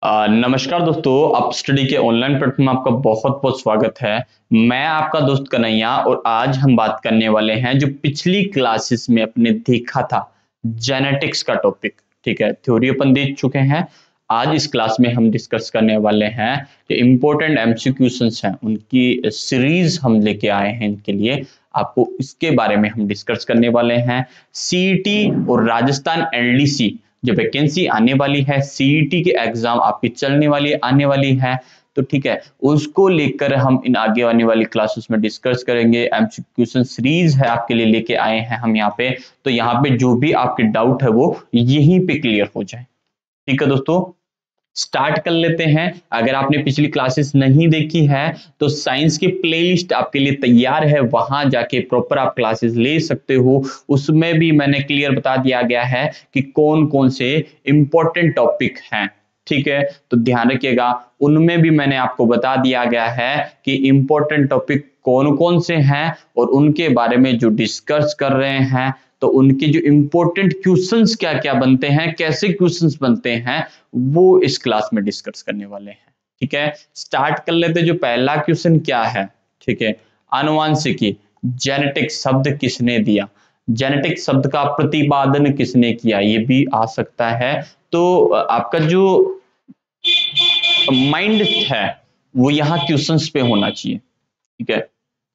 नमस्कार दोस्तों, आप स्टडी के ऑनलाइन प्लेटफॉर्म में आपका बहुत बहुत स्वागत है। मैं आपका दोस्त कन्हैया और आज हम बात करने वाले हैं जो पिछली क्लासेस में अपने देखा था जेनेटिक्स का टॉपिक। ठीक है, थ्योरी अपन देख चुके हैं। आज इस क्लास में हम डिस्कस करने वाले हैं जो इम्पोर्टेंट एमसीक्यूशंस हैं उनकी सीरीज हम लेके आए हैं इनके लिए। आपको इसके बारे में हम डिस्कस करने वाले हैं। सीईटी और राजस्थान एलडीसी जो वैकेंसी आने वाली है, सीईटी के एग्जाम आपकी चलने वाली आने वाली है, तो ठीक है, उसको लेकर हम इन आगे आने वाली क्लासेस में डिस्कस करेंगे। एमसीक्यूशन सीरीज है आपके लिए लेके आए हैं हम यहाँ पे, तो यहाँ पे जो भी आपके डाउट है वो यहीं पे क्लियर हो जाए। ठीक है दोस्तों, स्टार्ट कर लेते हैं। अगर आपने पिछली क्लासेस नहीं देखी है तो साइंस की प्लेलिस्ट आपके लिए तैयार है, वहां जाके प्रॉपर आप क्लासेस ले सकते हो। उसमें भी मैंने क्लियर बता दिया गया है कि कौन कौन से इंपॉर्टेंट टॉपिक हैं। ठीक है, तो ध्यान रखिएगा, उनमें भी मैंने आपको बता दिया गया है कि इंपॉर्टेंट टॉपिक कौन कौन से हैं और उनके बारे में जो डिस्कस कर रहे हैं, तो उनके जो इंपॉर्टेंट क्वेश्चंस क्या क्या बनते हैं, कैसे क्वेश्चंस बनते हैं, वो इस क्लास में डिस्कस करने वाले हैं। ठीक है, स्टार्ट कर लेते। जो पहला क्वेश्चन क्या है, ठीक है, आनुवांशिकी जेनेटिक शब्द किसने दिया, जेनेटिक शब्द का प्रतिपादन किसने किया, ये भी आ सकता है। तो आपका जो माइंड है वो यहाँ क्वेश्चंस पे होना चाहिए। ठीक है,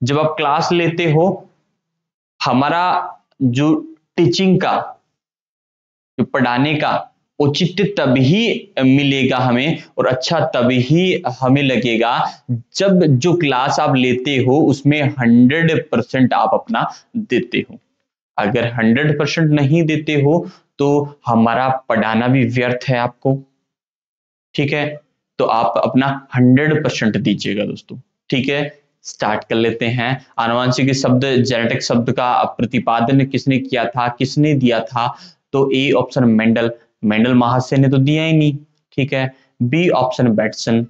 जब आप क्लास लेते हो, हमारा जो टीचिंग का, जो पढ़ाने का औचित्य तभी मिलेगा हमें और अच्छा तभी हमें लगेगा जब जो क्लास आप लेते हो उसमें 100% आप अपना देते हो। अगर 100% नहीं देते हो तो हमारा पढ़ाना भी व्यर्थ है आपको। ठीक है, तो आप अपना 100% दीजिएगा दोस्तों। ठीक है, स्टार्ट कर लेते हैं। आनुवांशिक शब्द जेनेटिक शब्द का प्रतिपादन किसने किया था, किसने दिया था, तो ए ऑप्शन मेंडल, मेंडल महाशय ने तो दिया ही नहीं। ठीक है, B option Batson,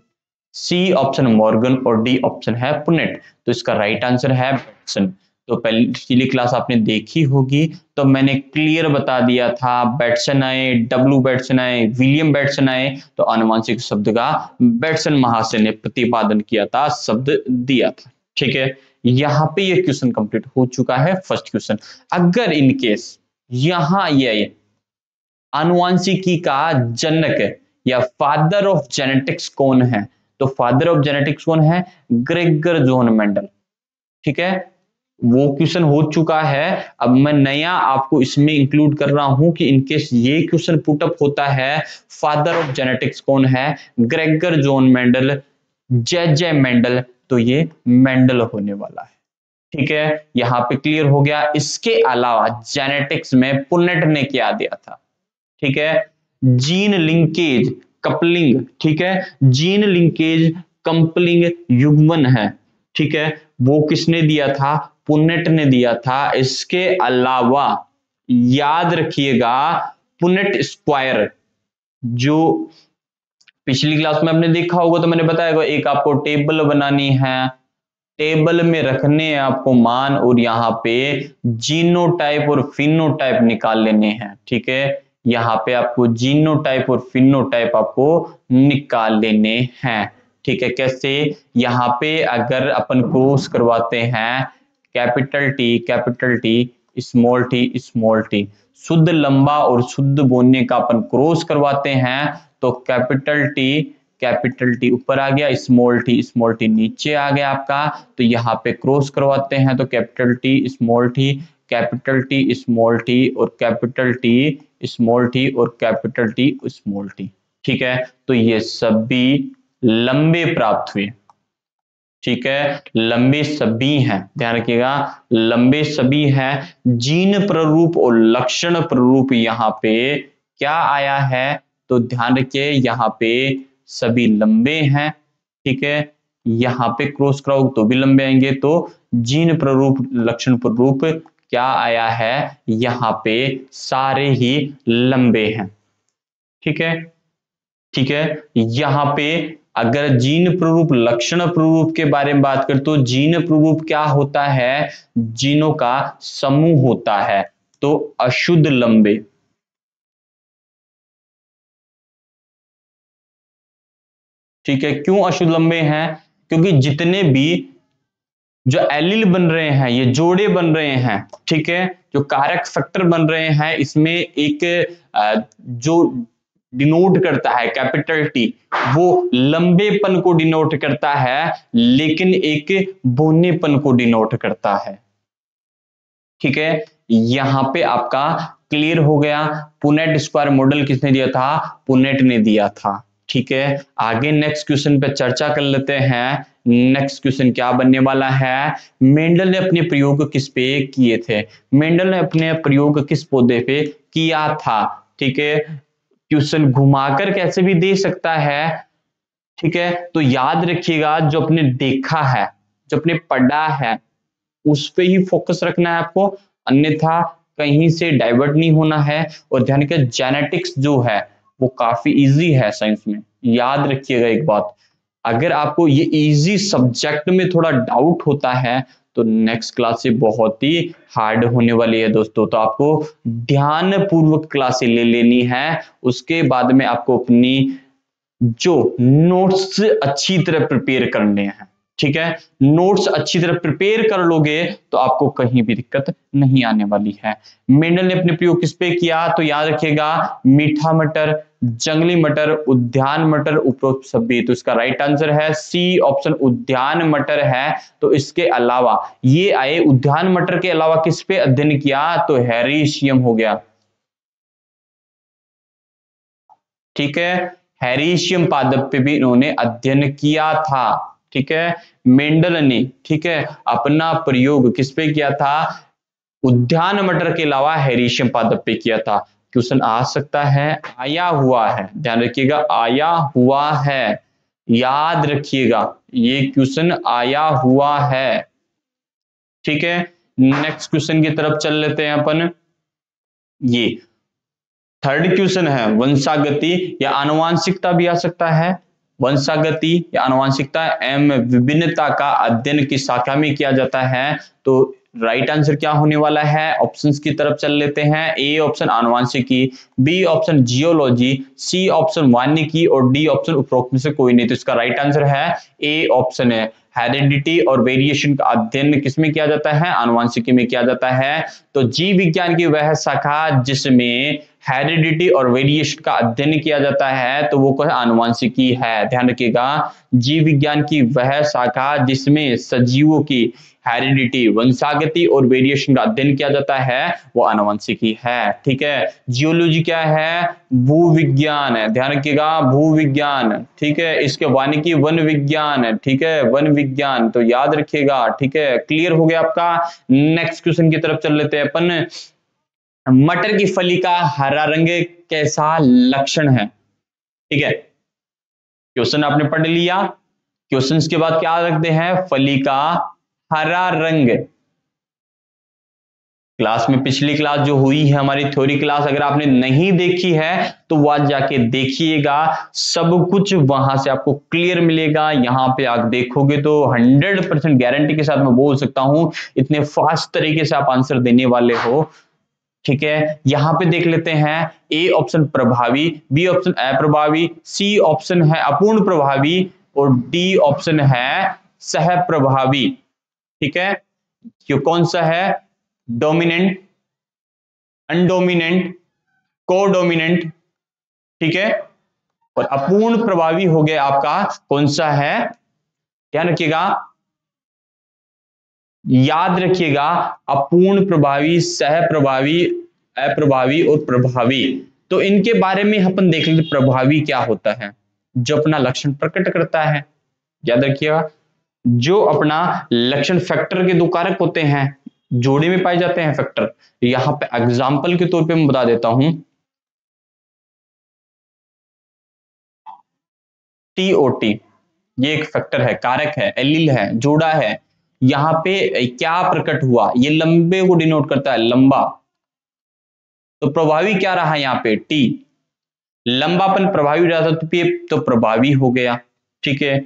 C option Morgan और डी ऑप्शन है पुनेट। तो इसका राइट आंसर है बैटसन। तो पिछली क्लास आपने देखी होगी, तो मैंने क्लियर बता दिया था, बैटसन आए, डब्ल्यू बैटसन आए, विलियम बैटसन आए, तो आनुवांशिक शब्द का बैटसन महाशय ने प्रतिपादन किया था, शब्द दिया था। ठीक है, यहाँ पे ये क्वेश्चन कंप्लीट हो चुका है, फर्स्ट क्वेश्चन। अगर इन केस यहाँ ये आनुवांशिकी का जनक या फादर ऑफ जेनेटिक्स कौन है, तो फादर ऑफ जेनेटिक्स कौन है, ग्रेगर जॉन मेंडल। ठीक है, वो क्वेश्चन हो चुका है। अब मैं नया आपको इसमें इंक्लूड कर रहा हूं कि इनकेस ये क्वेश्चन पुटअप होता है, फादर ऑफ जेनेटिक्स कौन है, ग्रेगर जॉन मेंडल, जे मेंडल, तो ये मेंडल होने वाला है। ठीक है, यहां पे क्लियर हो गया। इसके अलावा जेनेटिक्स में पुनेट ने क्या दिया था, ठीक है, जीन लिंकेज कपलिंग। ठीक है, जीन लिंकेज कपलिंग युग्मन है। ठीक है, वो किसने दिया था, पुनेट ने दिया था। इसके अलावा याद रखिएगा पुनेट स्क्वायर, जो पिछली क्लास में आपने देखा होगा, तो मैंने बताया एक आपको टेबल बनानी है, टेबल में रखने हैं आपको मान, और यहाँ पे जीनोटाइप और फिनोटाइप निकाल लेने हैं। ठीक है, यहाँ पे आपको जीनोटाइप और फिनोटाइप आपको निकाल लेने हैं। ठीक है, कैसे, यहाँ पे अगर अपन क्रॉस करवाते हैं, कैपिटल टी स्मॉल टी, शुद्ध लंबा और शुद्ध बोने का अपन क्रॉस करवाते हैं, तो कैपिटल टी ऊपर आ गया, स्मॉल टी नीचे आ गया आपका। तो यहाँ पे क्रॉस करवाते हैं, तो capital T small T, capital T small T और कैपिटल टी स्मॉल टी और कैपिटल टी स्मॉल टी। ठीक है, तो ये सभी लंबे प्राप्त हुए। ठीक है, लंबे सभी हैं, ध्यान रखिएगा, लंबे सभी हैं। जीन प्ररूप और लक्षण प्ररूप यहाँ पे क्या आया है, तो ध्यान रखिए यहाँ पे सभी लंबे हैं। ठीक है, यहाँ पे क्रॉस कराओ तो भी लंबे आएंगे, तो जीन प्ररूप लक्षण प्ररूप क्या आया है, यहाँ पे सारे ही लंबे हैं। ठीक है, ठीक है, यहाँ पे अगर जीन प्ररूप लक्षण प्ररूप के बारे में बात करें, तो जीन प्ररूप क्या होता है, जीनों का समूह होता है, तो अशुद्ध लंबे। ठीक है, क्यों अशुद्ध लंबे हैं? क्योंकि जितने भी जो एलिल बन रहे हैं, ये जोड़े बन रहे हैं, ठीक है, जो कारक फैक्टर बन रहे हैं, इसमें एक जो डिनोट करता है कैपिटल टी, वो लंबेपन को डिनोट करता है, लेकिन एक बोनेपन को डिनोट करता है। ठीक है, यहां पे आपका क्लियर हो गया। पुनेट स्क्वायर मॉडल किसने दिया था? पुनेट ने दिया था। ठीक है, आगे नेक्स्ट क्वेश्चन पे चर्चा कर लेते हैं। नेक्स्ट क्वेश्चन क्या बनने वाला है? मेंडल ने अपने प्रयोग किस पे किए थे? मेंडल ने अपने प्रयोग किस पौधे पे किया था? ठीक है, क्वेश्चन घुमाकर कैसे भी दे सकता है। ठीक है, तो याद रखिएगा, जो अपने देखा है, जो अपने पढ़ा है, उस पे ही फोकस रखना है आपको, अन्यथा कहीं से डाइवर्ट नहीं होना है। और ध्यान रखिए, जेनेटिक्स जो है वो काफी इजी है साइंस में। याद रखिएगा एक बात, अगर आपको ये इजी सब्जेक्ट में थोड़ा डाउट होता है तो नेक्स्ट क्लास से बहुत ही हार्ड होने वाली है दोस्तों। तो आपको ध्यान पूर्वक क्लासें ले लेनी है, उसके बाद में आपको अपनी जो नोट्स अच्छी तरह प्रिपेयर करने हैं। ठीक है, नोट्स अच्छी तरह प्रिपेयर कर लोगे तो आपको कहीं भी दिक्कत नहीं आने वाली है। मेंडल ने अपने प्रयोग किस पे किया? तो याद रखिएगा, मीठा मटर, जंगली मटर, उद्यान मटर, उपरोक्त सभी। तो इसका राइट आंसर है सी ऑप्शन, उद्यान मटर है। तो इसके अलावा ये आए, उद्यान मटर के अलावा किस पे अध्ययन किया? तो हेरेशियम हो गया। ठीक है, हेरेशियम पादप पे भी इन्होंने अध्ययन किया था। ठीक है, मेंडल ने, ठीक है, अपना प्रयोग किस पे किया था? उद्यान मटर के अलावा हेरेशियम पादप पे किया था। क्वेश्चन आ सकता है, आया हुआ है, ध्यान रखिएगा, आया हुआ है, याद रखिएगा, ये क्वेश्चन आया हुआ है। ठीक है, नेक्स्ट क्वेश्चन की तरफ चल लेते हैं अपन। ये थर्ड क्वेश्चन है, वंशागति या आनुवांशिकता भी आ सकता है। वंशागति या आनुवांशिकता एवं विभिन्नता का अध्ययन की शाखा में किया जाता है। तो राइट आंसर क्या होने वाला है? ऑप्शंस की तरफ चल लेते हैं। ए ऑप्शन आनुवांशिकी, B option geology, C option वानिकी और डी ऑप्शन उपरोक्त में से कोई नहीं। तो इसका राइट आंसर है ए ऑप्शन है। हेरिडिटी और वेरिएशन का अध्ययन किसमें किया जाता है? आनुवांशिकी में किया जाता है। तो जीव विज्ञान की वह शाखा जिसमें हेरिडिटी और वेरिएशन का अध्ययन किया जाता है, तो वो कोई आनुवांशिकी है। ध्यान रखिएगा, जीव विज्ञान की वह शाखा जिसमें सजीवों की हेरिडिटी, वंशागति और वेरिएशन का अध्ययन किया जाता है, वो आनुवंशिकी है। ठीक है, जियोलॉजी क्या है? भूविज्ञान है, ध्यान रखिएगा, भूविज्ञान। ठीक है, इसके वानिकी वन विज्ञान है। ठीक है, वन विज्ञान, तो याद रखिएगा। ठीक है, क्लियर हो गया आपका। नेक्स्ट क्वेश्चन की तरफ चल लेते हैं अपन। मटर की फली का हरा रंग कैसा लक्षण है? ठीक है, क्वेश्चन आपने पढ़ लिया। क्वेश्चन के बाद क्या रखते हैं? फली का हरा रंग। क्लास में पिछली क्लास जो हुई है हमारी थ्योरी क्लास, अगर आपने नहीं देखी है तो वो आज जाके देखिएगा, सब कुछ वहां से आपको क्लियर मिलेगा। यहां पे आप देखोगे तो 100% गारंटी के साथ मैं बोल सकता हूं, इतने फास्ट तरीके से आप आंसर देने वाले हो। ठीक है, यहां पे देख लेते हैं। ए ऑप्शन प्रभावी, बी ऑप्शन अप्रभावी, सी ऑप्शन है अपूर्ण प्रभावी और डी ऑप्शन है सह प्रभावी। ठीक है, क्यों, कौन सा है? डोमिनेंट, अनडोमिनेंट, कोडोमिनेंट। ठीक है, और अपूर्ण प्रभावी हो गया आपका कौन सा है? ध्यान रखिएगा, याद रखिएगा, अपूर्ण प्रभावी, सह प्रभावी, अप्रभावी और प्रभावी। तो इनके बारे में अपन देख लेते, प्रभावी क्या होता है? जो अपना लक्षण प्रकट करता है। याद रखिएगा, जो अपना लक्षण फैक्टर के दो कारक होते हैं, जोड़े में पाए जाते हैं फैक्टर। यहां पे एग्जांपल के तौर पे मैं बता देता हूं, टीओटी, ये एक फैक्टर है, कारक है, एलील है, जोड़ा है। यहां पे क्या प्रकट हुआ? ये लंबे को डिनोट करता है, लंबा। तो प्रभावी क्या रहा यहाँ पे? टी, लंबापन प्रभावी रहा था, तो प्रभावी हो गया। ठीक है,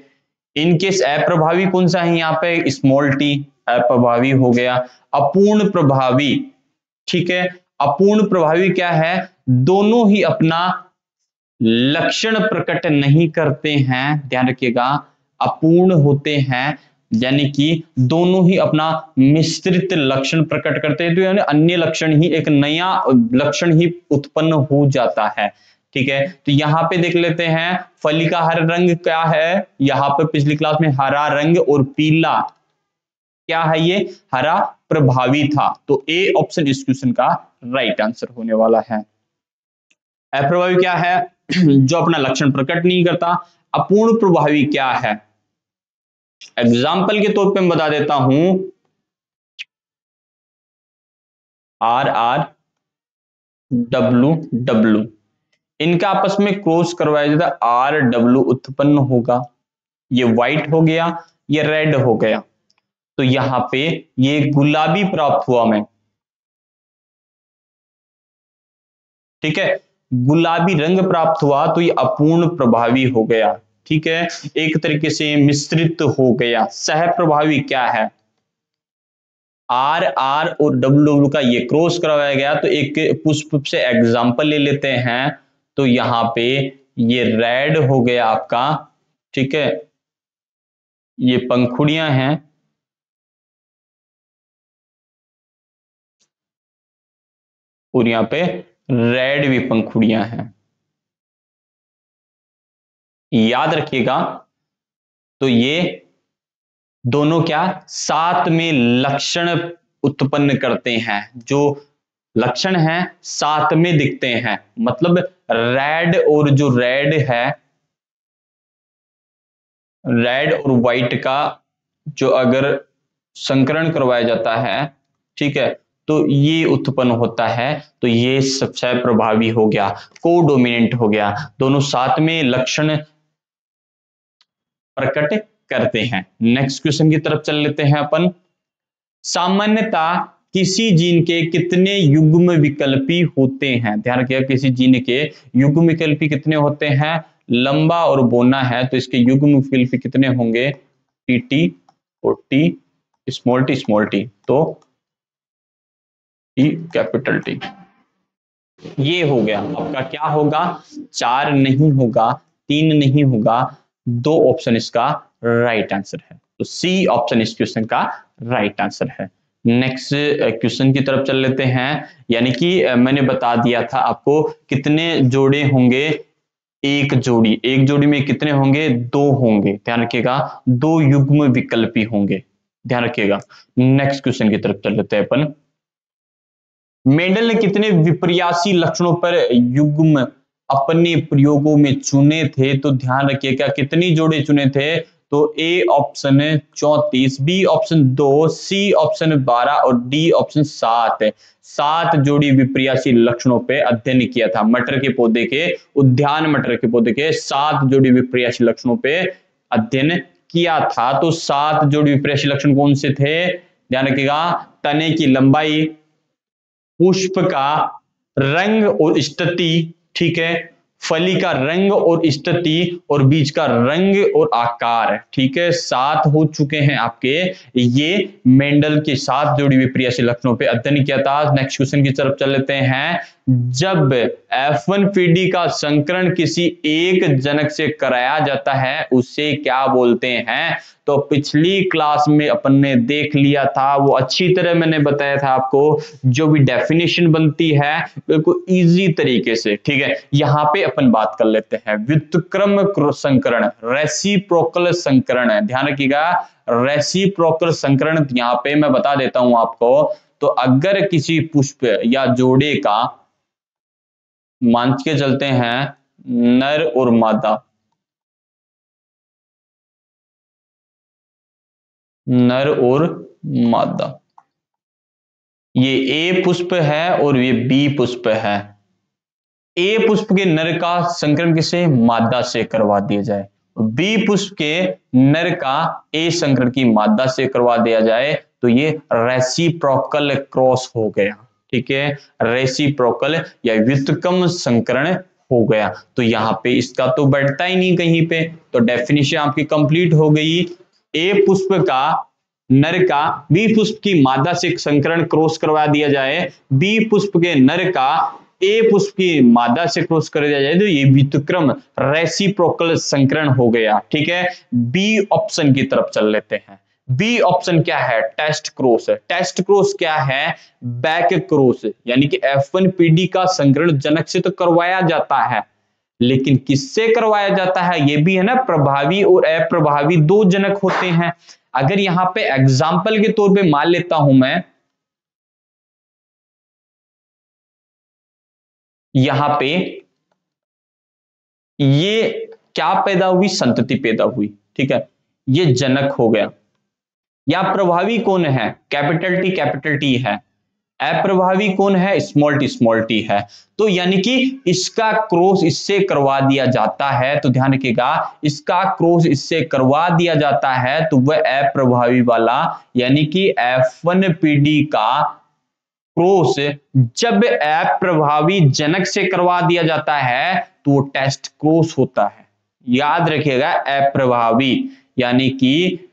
इनकेस अप्रभावी कौन सा है यहाँ पे? स्मॉल टी, अप्रभावी हो गया। अपूर्ण प्रभावी, ठीक है, अपूर्ण प्रभावी क्या है? दोनों ही अपना लक्षण प्रकट नहीं करते हैं, ध्यान रखिएगा, अपूर्ण होते हैं, यानी कि दोनों ही अपना मिश्रित लक्षण प्रकट करते हैं, तो यानी अन्य लक्षण ही, एक नया लक्षण ही उत्पन्न हो जाता है। ठीक है, तो यहां पे देख लेते हैं फली का हर रंग क्या है, यहां पे पिछली क्लास में हरा रंग और पीला, क्या है ये, हरा प्रभावी था, तो ए ऑप्शन इस क्वेश्चन का राइट आंसर होने वाला है। अप्रभावी क्या है, जो अपना लक्षण प्रकट नहीं करता। अपूर्ण प्रभावी क्या है, एग्जाम्पल के तौर पे मैं बता देता हूं, आर आर डब्लू डब्लू, इनका आपस में क्रॉस करवाया जाता है, आर डब्लू उत्पन्न होगा, ये व्हाइट हो गया, ये रेड हो गया, तो यहां पे ये गुलाबी प्राप्त हुआ हमें। ठीक है, गुलाबी रंग प्राप्त हुआ, तो ये अपूर्ण प्रभावी हो गया। ठीक है, एक तरीके से मिश्रित हो गया। सह प्रभावी क्या है, आर आर और डब्ल्यू डब्ल्यू का ये क्रॉस करवाया गया, तो एक पुष्प से एग्जांपल ले लेते हैं, तो यहां पे ये रेड हो गया आपका। ठीक है, ये पंखुड़ियां हैं, और यहां पे रेड भी पंखुड़ियां हैं, याद रखिएगा। तो ये दोनों क्या साथ में लक्षण उत्पन्न करते हैं, जो लक्षण हैं साथ में दिखते हैं, मतलब रेड और जो रेड है, रेड और व्हाइट का जो अगर संकरण करवाया जाता है, ठीक है, तो ये उत्पन्न होता है, तो ये सबसे प्रभावी हो गया, कोडोमिनेंट हो गया, दोनों साथ में लक्षण प्रकट करते हैं। नेक्स्ट क्वेश्चन की तरफ चल लेते हैं अपन। सामान्यतः किसी जीन के कितने युग्म विकल्पी होते हैं, ध्यान रखिएगा, किसी जीन के युग्म विकल्पी कितने होते हैं, लंबा और बोना है, तो इसके युग्म विकल्पी कितने होंगे, टी और टी स्मॉल टी, तो टी कैपिटल टी। ये हो गया आपका, क्या होगा, 4 नहीं होगा, 3 नहीं होगा, 2 ऑप्शन इसका राइट आंसर है, तो सी ऑप्शन इस क्वेश्चन का राइट आंसर है। नेक्स्ट क्वेश्चन की तरफ चल लेते हैं, यानी कि मैंने बता दिया था आपको कितने जोड़े होंगे, एक जोड़ी में कितने होंगे, 2 होंगे, ध्यान रखिएगा, 2 युग्म विकल्पी होंगे, ध्यान रखिएगा। नेक्स्ट क्वेश्चन की तरफ चल लेते हैं अपन। मेंडल ने कितने विपर्यासी लक्षणों पर युग्म अपने प्रयोगों में चुने थे, तो ध्यान रखिएगा कितनी जोड़े चुने थे, तो A option 34, B option 2, C option 12 और डी ऑप्शन 7 है। 7 जोड़ी विपर्यासी लक्षणों पे अध्ययन किया था, मटर के पौधे के, उद्यान मटर के पौधे के 7 जोड़ी विपर्यासी लक्षणों पे अध्ययन किया था। तो 7 जोड़ी विपर्यासी लक्षण कौन से थे, ध्यान रखिएगा, तने की लंबाई, पुष्प का रंग और स्थिति, ठीक है, फली का रंग और स्थिति, और बीज का रंग और आकार, ठीक है, 7 हो चुके हैं आपके। ये मेंडल के 7 जोड़ी विपर्यासी लक्षणों पे अध्ययन किया था। नेक्स्ट क्वेश्चन की तरफ चल लेते हैं। जब F1PD का संकरण किसी एक जनक से कराया जाता है, उसे क्या बोलते हैं, तो पिछली क्लास में अपन ने देख लिया था, वो अच्छी तरह मैंने बताया था आपको, जो भी डेफिनेशन बनती है बिल्कुल इजी तरीके से, ठीक है। यहां पे अपन बात कर लेते हैं व्युत्क्रम संकरण, रेसिप्रोकल संकरण है, ध्यान रखिएगा, रेसिप्रोकल संकरण यहां पे मैं बता देता हूं आपको। तो अगर किसी पुष्प या जोड़े का, मान के चलते हैं नर और मादा, नर और मादा, ये ए पुष्प है और ये बी पुष्प है। ए पुष्प के नर का संकरण किसे, मादा से करवा दिया जाए, बी पुष्प के नर का ए संकरण की मादा से करवा दिया जाए, तो ये रेसिप्रोकल क्रॉस हो गया, ठीक है, रेसिप्रोकल या व्युत्क्रम संकरण हो गया। तो यहां पे इसका तो बैठता ही नहीं कहीं पे, तो डेफिनेशन आपकी कंप्लीट हो गई। ए पुष्प का नर का बी पुष्प की मादा से संकरण क्रॉस करवा दिया जाए, बी पुष्प के नर का ए पुष्प की मादा से क्रॉस कर दिया जाए तो ये व्युत्क्रम रेसिप्रोकल संकरण हो गया। ठीक है, बी ऑप्शन की तरफ चल लेते हैं। बी ऑप्शन क्या है? टेस्ट क्रॉस है। टेस्ट क्रॉस क्या है? बैक क्रॉस, यानी कि F1PD का संकरण जनक से तो करवाया जाता है, लेकिन किससे करवाया जाता है? ये भी है ना, प्रभावी और अप्रभावी दो जनक होते हैं। अगर यहां पे एग्जाम्पल के तौर पे मान लेता हूं मैं, यहां पे ये क्या पैदा हुई? संतति पैदा हुई। ठीक है, ये जनक हो गया। या प्रभावी कौन है? कैपिटल टी है। अप्रभावी कौन है? स्मॉल टी है। तो यानी कि इसका क्रॉस इससे करवा दिया जाता है, तो ध्यान रखिएगा, इसका क्रॉस इससे करवा दिया जाता है तो वह अप्रभावी वाला, यानी कि F1PD का क्रॉस जब अप्रभावी जनक से करवा दिया जाता है तो वो टेस्ट क्रॉस होता है। याद रखिएगा, अप्रभावी यानी कि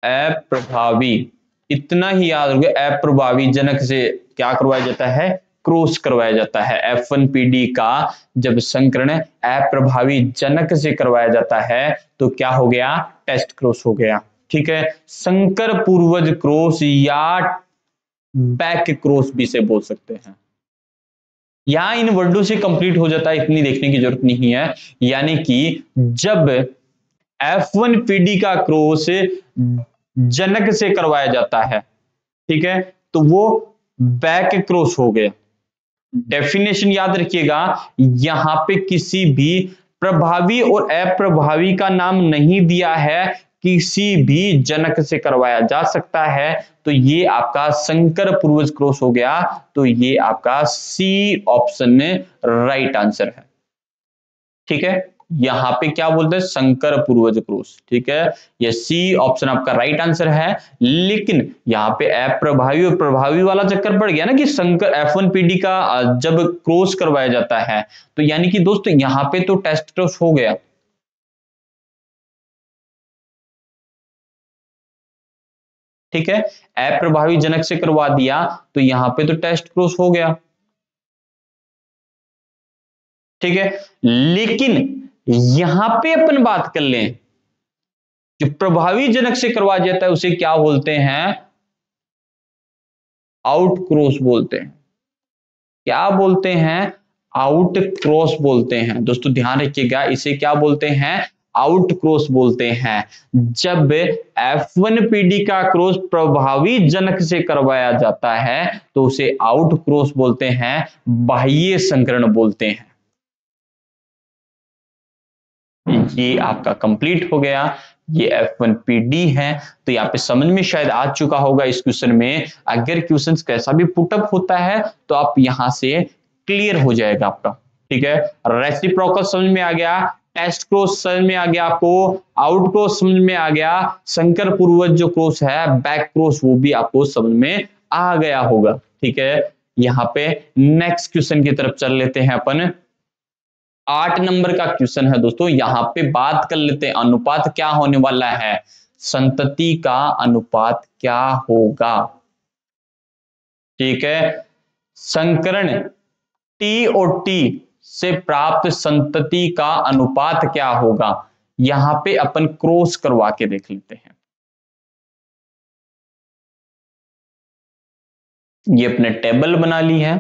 अप्रभावी, इतना ही याद रखिए, अप्रभावी जनक से क्या करवाया जाता है? क्रॉस करवाया जाता है। F1PD का जब संकरण अप्रभावी जनक से करवाया जाता है तो क्या हो गया? टेस्ट क्रॉस हो गया। ठीक है, संकर पूर्वज क्रॉस या बैक क्रॉस भी से बोल सकते हैं। यहां इन वर्डों से कंप्लीट हो जाता है, इतनी देखने की जरूरत नहीं है। यानी कि जब F1PD का क्रॉस जनक से करवाया जाता है, ठीक है, तो वो बैक क्रॉस हो गया। डेफिनेशन याद रखिएगा, यहां पे किसी भी प्रभावी और अप्रभावी का नाम नहीं दिया है, किसी भी जनक से करवाया जा सकता है, तो ये आपका संकर पूर्वज क्रॉस हो गया। तो ये आपका सी ऑप्शन में राइट आंसर है। ठीक है, यहां पे क्या बोलते हैं? संकर पूर्वज क्रॉस। ठीक है, ये सी ऑप्शन आपका राइट आंसर है। लेकिन यहां पे अप्रभावी और प्रभावी वाला चक्कर पड़ गया ना, कि संकर F1PD का जब क्रॉस करवाया जाता है, तो यानी कि दोस्तों यहां पे तो टेस्ट क्रॉस हो गया। ठीक है, अप्रभावी जनक से करवा दिया तो यहां पे तो टेस्ट क्रॉस हो गया। ठीक है, लेकिन यहां पे अपन बात कर लें, जो प्रभावी जनक से करवाया जाता है उसे क्या बोलते हैं? आउट क्रॉस बोलते हैं। क्या बोलते हैं? आउट क्रॉस बोलते हैं। दोस्तों ध्यान रखिएगा, इसे क्या बोलते हैं? आउट क्रॉस बोलते हैं। जब F1PD का क्रॉस प्रभावी जनक से करवाया जाता है तो उसे आउट क्रॉस बोलते हैं, बाह्य संकरण बोलते हैं। ये आपका कंप्लीट हो गया, ये F1PD है। तो यहाँ पे समझ में शायद आ चुका होगा इस क्वेश्चन में। अगर क्वेश्चन कैसा भी पुटअप होता है तो आप यहां से क्लियर हो जाएगा आपका। ठीक है, रेसिप्रोकल समझ में आ गया, टेस्ट क्रॉस समझ में आ गया आपको, आउट क्रॉस समझ में आ गया, संकर पूर्वज जो क्रॉस है बैक क्रॉस वो भी आपको समझ में आ गया होगा। ठीक है, यहाँ पे नेक्स्ट क्वेश्चन की तरफ चल लेते हैं अपन। 8 नंबर का क्वेश्चन है दोस्तों, यहां पे बात कर लेते हैं अनुपात क्या होने वाला है। संतति का अनुपात क्या होगा? ठीक है, संकरण T और T से प्राप्त संतति का अनुपात क्या होगा? यहां पे अपन क्रॉस करवा के देख लेते हैं। ये अपने टेबल बना ली है।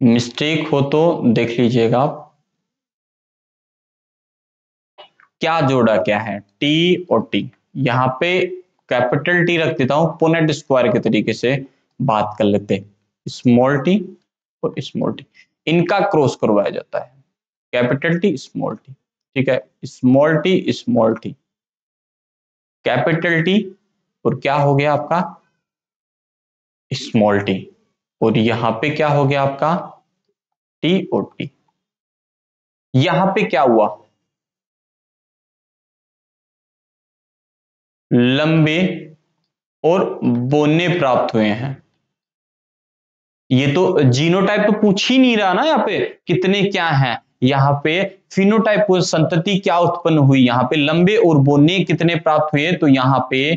मिस्टेक हो तो देख लीजिएगा आप। क्या जोड़ा क्या है? T और T। यहां पे कैपिटल T रख देता हूं, पुनेट स्क्वायर के तरीके से बात कर लेते हैं। स्मॉल टी और स्मॉल टी, इनका क्रॉस करवाया जाता है। Capital T small T. ठीक है, स्मॉल टी कैपिटल टी, और क्या हो गया आपका? Small T. और यहां पे क्या हो गया आपका? टी और टी। यहां पे क्या हुआ? लंबे और बोने प्राप्त हुए हैं। ये तो जीनोटाइप तो पूछ ही नहीं रहा ना, यहाँ पे कितने क्या हैं। यहाँ पे फिनोटाइप संतति क्या उत्पन्न हुई, यहाँ पे लंबे और बोने कितने प्राप्त हुए, तो यहाँ पे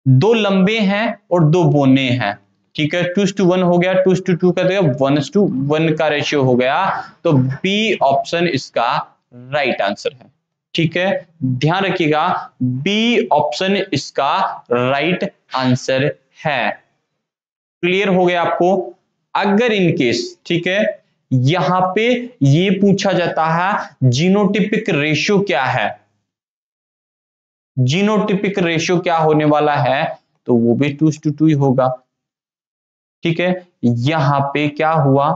दो लंबे हैं और दो बोने हैं, ठीक है, 2:1 हो गया, 2:2 का देगा 1:1 का रेशियो हो गया, तो बी ऑप्शन इसका राइट आंसर है, ठीक है, ध्यान रखिएगा बी ऑप्शन इसका राइट आंसर है। क्लियर हो गया आपको? अगर इन केस, ठीक है, यहां पे ये पूछा जाता है जीनोटिपिक रेशियो क्या है, जीनोटिपिक रेशियो क्या होने वाला है, तो वो भी 2:2 ही होगा, ठीक है। यहां पे क्या हुआ,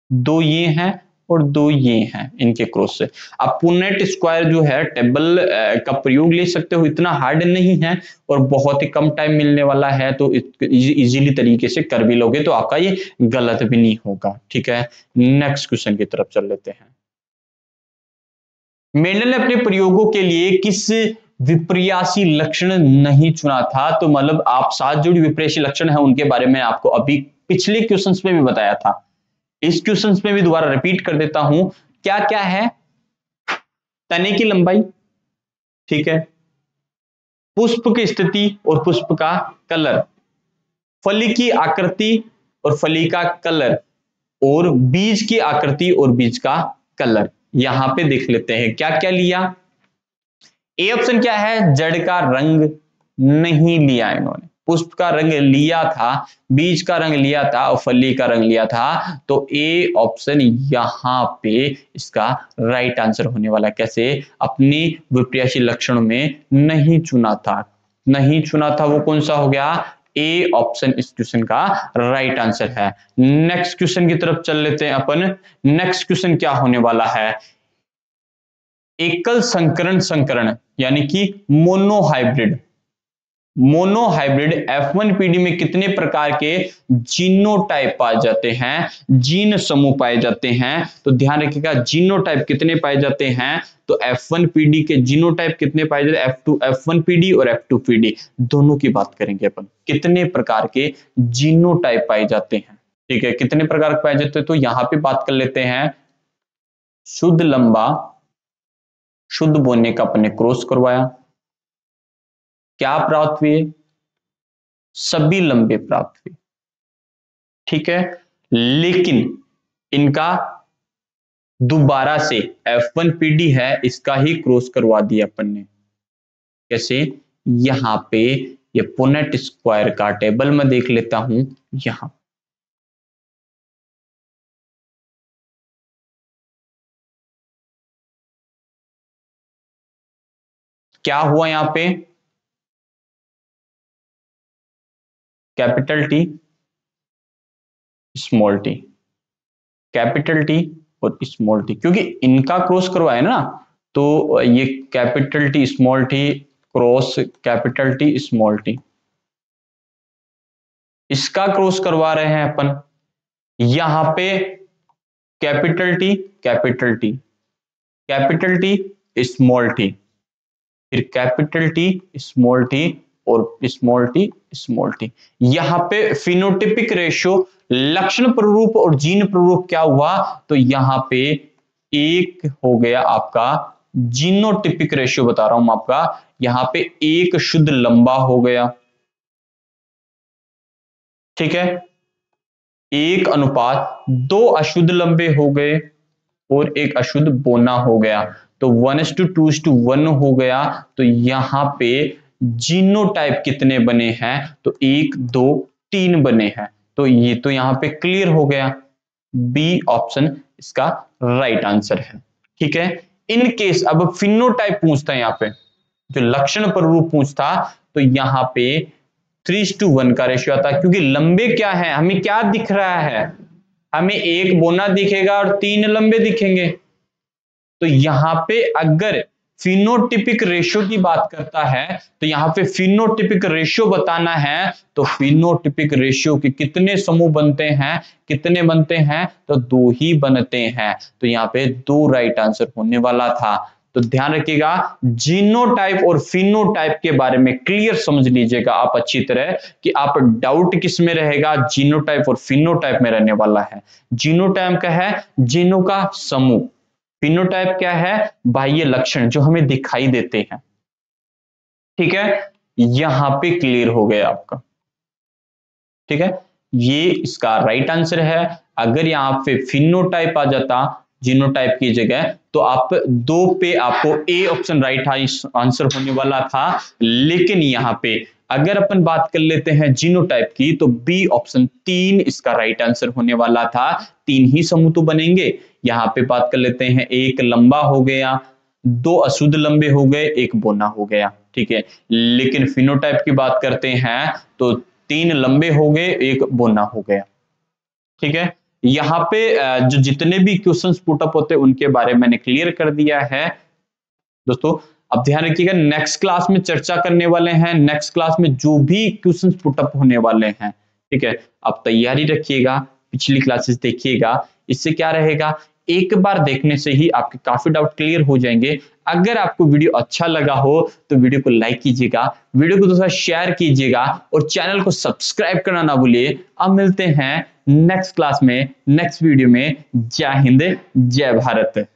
दो ये हैं और दो ये हैं इनके क्रॉस से। अब पुनेट स्क्वायर जो है टेबल का प्रयोग ले सकते हो, इतना हार्ड नहीं है और बहुत ही कम टाइम मिलने वाला है, तो इजीली तरीके से कर भी लोगे, तो आपका ये गलत भी नहीं होगा, ठीक है। नेक्स्ट क्वेश्चन की तरफ चल लेते हैं। मेंडल ने अपने प्रयोगों के लिए किस विपर्यासी लक्षण नहीं चुना था, तो मतलब आप सात जोड़ी विपर्यासी लक्षण है उनके बारे में आपको अभी पिछले क्वेश्चंस में भी बताया था, इस क्वेश्चंस में भी दोबारा रिपीट कर देता हूं। क्या क्या है, तने की लंबाई, ठीक है, पुष्प की स्थिति और पुष्प का कलर, फली की आकृति और फली का कलर, और बीज की आकृति और बीज का कलर। यहां पे देख लेते हैं क्या क्या लिया। ए ऑप्शन क्या है, जड़ का रंग नहीं लिया इन्होंने, पुष्प का रंग लिया था, बीज का रंग लिया था और फली का रंग लिया था, तो ए ऑप्शन यहां पे इसका राइट आंसर होने वाला। कैसे, अपनी विपर्यासी लक्षणों में नहीं चुना था, नहीं चुना था, वो कौन सा हो गया, ए ऑप्शन इस क्वेश्चन का राइट आंसर है। नेक्स्ट क्वेश्चन की तरफ चल लेते हैं अपन। नेक्स्ट क्वेश्चन क्या होने वाला है, एकल संकरण संकरण यानी कि मोनोहाइब्रिड, मोनोहाइब्रिड F1PD में कितने प्रकार के जीनोटाइप पाए जाते हैं, जीन समूह पाए जाते हैं, तो ध्यान रखिएगा जीनोटाइप कितने पाए जाते हैं, तो F1PD के जीनोटाइप कितने पाए जाते हैं, F1PD और F2PD दोनों की बात करेंगे अपन, कितने प्रकार के जीनोटाइप पाए जाते हैं, ठीक है, कितने प्रकार के पाए जाते हैं, तो यहां पे बात कर लेते हैं। शुद्ध लंबा, शुद्ध बोने का अपने क्रॉस करवाया, क्या प्राप्त हुए, सभी लंबे प्राप्त हुए, ठीक है, लेकिन इनका दोबारा से F1PD है इसका ही क्रॉस करवा दिया अपन ने। कैसे, यहां पे ये पुनेट स्क्वायर का टेबल में देख लेता हूं, यहां क्या हुआ, यहां पे capital T small T, capital T और स्मॉल टी, क्योंकि इनका क्रॉस करवाया ना, तो ये capital T small T cross capital T small T, इसका क्रॉस करवा रहे हैं अपन। यहां पे capital T capital T, capital T small T, फिर कैपिटल टी स्मॉल टी और स्मॉल टी स्मॉल टी। यहां पे फिनोटिपिक रेशियो लक्षण प्ररूप और जीन प्ररूप क्या हुआ, तो यहां पे एक हो गया आपका जीनोटिपिक रेशियो, बता रहा हूं मैं आपका, यहां पे एक शुद्ध लंबा हो गया, ठीक है, एक अनुपात दो अशुद्ध लंबे हो गए और एक अशुद्ध बोना हो गया, तो 1:2:1 हो गया। तो यहां पे जीनोटाइप कितने बने हैं, तो 1 2 3 बने हैं, तो ये तो यहां पे क्लियर हो गया, बी ऑप्शन इसका राइट आंसर है, ठीक है। इन केस अब फिनोटाइप पूछता है, यहां पे जो लक्षण प्ररूप पूछता, तो यहां पे 3:1 का रेशियो आता है, क्योंकि लंबे क्या है, हमें क्या दिख रहा है, हमें एक बोना दिखेगा और 3 लंबे दिखेंगे, तो यहां पे अगर फिनोटिपिक रेशियो की बात करता है, तो यहां पे फिनोटिपिक रेशियो बताना है, तो फिनोटिपिक रेशियो के कितने समूह बनते हैं, कितने बनते हैं, तो दो ही बनते हैं, तो यहां पे दो राइट आंसर होने वाला था। तो ध्यान रखिएगा जीनोटाइप और फिनोटाइप के बारे में क्लियर समझ लीजिएगा आप अच्छी तरह, कि आप डाउट किस में रहेगा, जीनोटाइप और फिनोटाइप में रहने वाला है। जीनोटाइप का है जीनों का समूह, फिनोटाइप क्या है, बाह्य लक्षण जो हमें दिखाई देते हैं, ठीक है। यहां पे क्लियर हो गया आपका। ठीक है, ये इसका राइट आंसर है। अगर यहां पे फिनोटाइप आ जाता जीनोटाइप की जगह, तो आप 2 पे आपको ए ऑप्शन राइट आंसर होने वाला था, लेकिन यहां पे अगर अपन बात कर लेते हैं जीनोटाइप की, तो बी ऑप्शन 3 इसका राइट आंसर होने वाला था। 3 ही समूह तो बनेंगे। यहां पे बात कर लेते हैं, एक लंबा हो गया, 2 अशुद्ध लंबे हो गए, एक बोना हो गया। ठीक है, लेकिन फिनोटाइप की बात करते हैं तो 3 लंबे हो गए, एक बोना हो गया। ठीक है, यहां पे जो जितने भी क्वेश्चंस पुट अप होते हैं उनके बारे में मैंने क्लियर कर दिया है दोस्तों। अब ध्यान रखिएगा, नेक्स्ट क्लास में चर्चा करने वाले हैं, नेक्स्ट क्लास में जो भी क्वेश्चंस पुट अप होने वाले हैं। ठीक है, आप तैयारी रखिएगा, पिछली क्लासेस देखिएगा। इससे क्या रहेगा, एक बार देखने से ही आपके काफी डाउट क्लियर हो जाएंगे। अगर आपको वीडियो अच्छा लगा हो तो वीडियो को लाइक कीजिएगा, वीडियो को दोस्तों शेयर कीजिएगा और चैनल को सब्सक्राइब करना ना भूलिए। अब मिलते हैं नेक्स्ट क्लास में, नेक्स्ट वीडियो में। जय हिंद, जय भारत।